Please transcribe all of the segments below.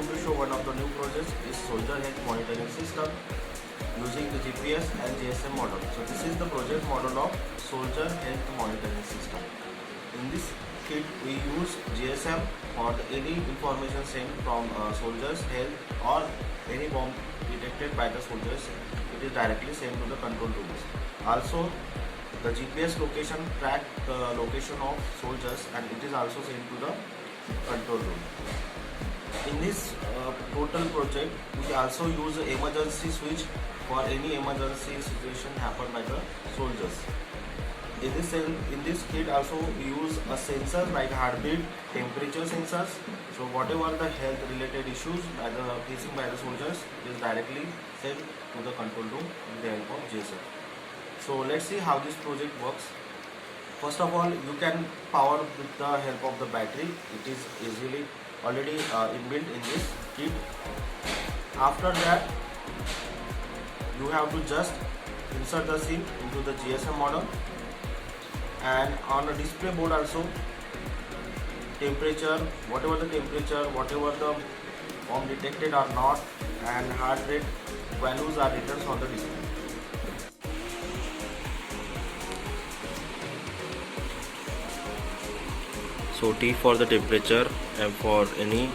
going to show one of the new projects is soldier health monitoring system using the GPS and GSM model. So this is the project model of soldier health monitoring system. In this kit we use GSM for any information sent from soldiers health or any bomb detected by the soldiers. It is directly sent to the control rooms. Also the GPS location track the location of soldiers and it is also sent to the control room. In this total project, we also use an emergency switch for any emergency situation happen by the soldiers. In this kit also we use a sensor like heartbeat, temperature sensors. So whatever the health related issues facing by the soldiers is directly sent to the control room with the help of GSM. So let's see how this project works. First of all, you can power with the help of the battery. It is easily already inbuilt in this kit. After that, you have to just insert the SIM into the GSM model, and on the display board also temperature, whatever the bomb detected or not, and heart rate values are written on the display. So T for the temperature, M for any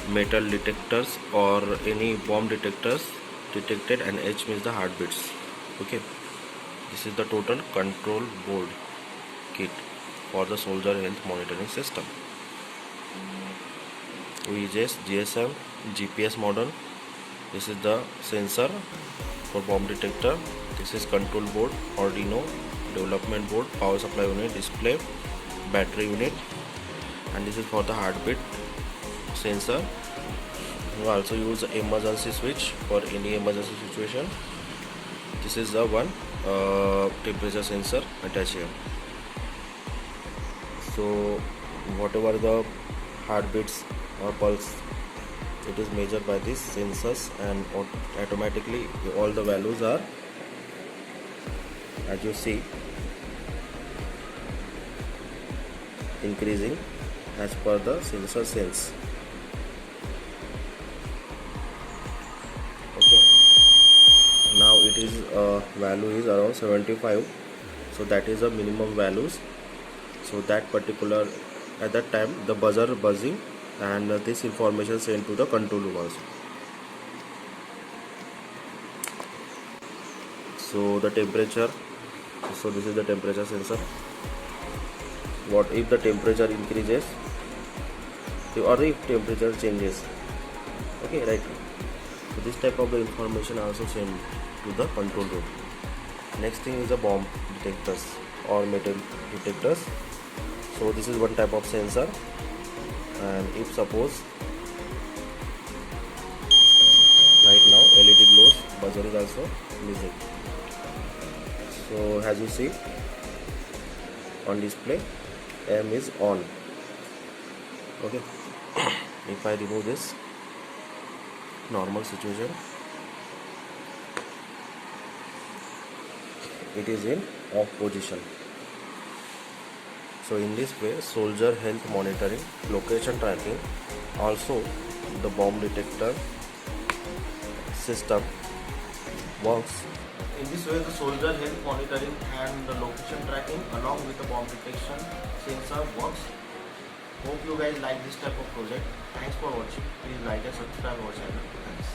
metal detectors or any bomb detectors detected, and H means the heartbeats. Okay, this is the total control board kit for the soldier health monitoring system. We use GSM GPS model. This is the sensor for bomb detector. This is control board, Arduino, development board, power supply unit, display, battery unit, and this is for the heartbeat sensor. We also use emergency switch for any emergency situation. This is the one temperature sensor attached here. So whatever the heartbeats or pulse, it is measured by these sensors, and automatically all the values are, as you see, increasing as per the sensor sense. Okay, now it is value is around 75, so that is the minimum values. So that particular, at that time the buzzer buzzing, and this information sent to the control room also. So the temperature, so this is the temperature sensor. What if the temperature increases or if temperature changes? Okay, right. So this type of the information also sent to the control room. Next thing is the bomb detectors or metal detectors. So this is one type of sensor, and if suppose right now LED glows, buzzer is also missing. So as you see on display, M is on. Okay, if I remove this, normal situation, it is in off position. So in this way, soldier health monitoring, location tracking, also the bomb detector system works. In this way, the soldier health monitoring and the location tracking along with the bomb detection sensor works. Hope you guys like this type of project. Thanks for watching. Please like and subscribe our channel. Thanks.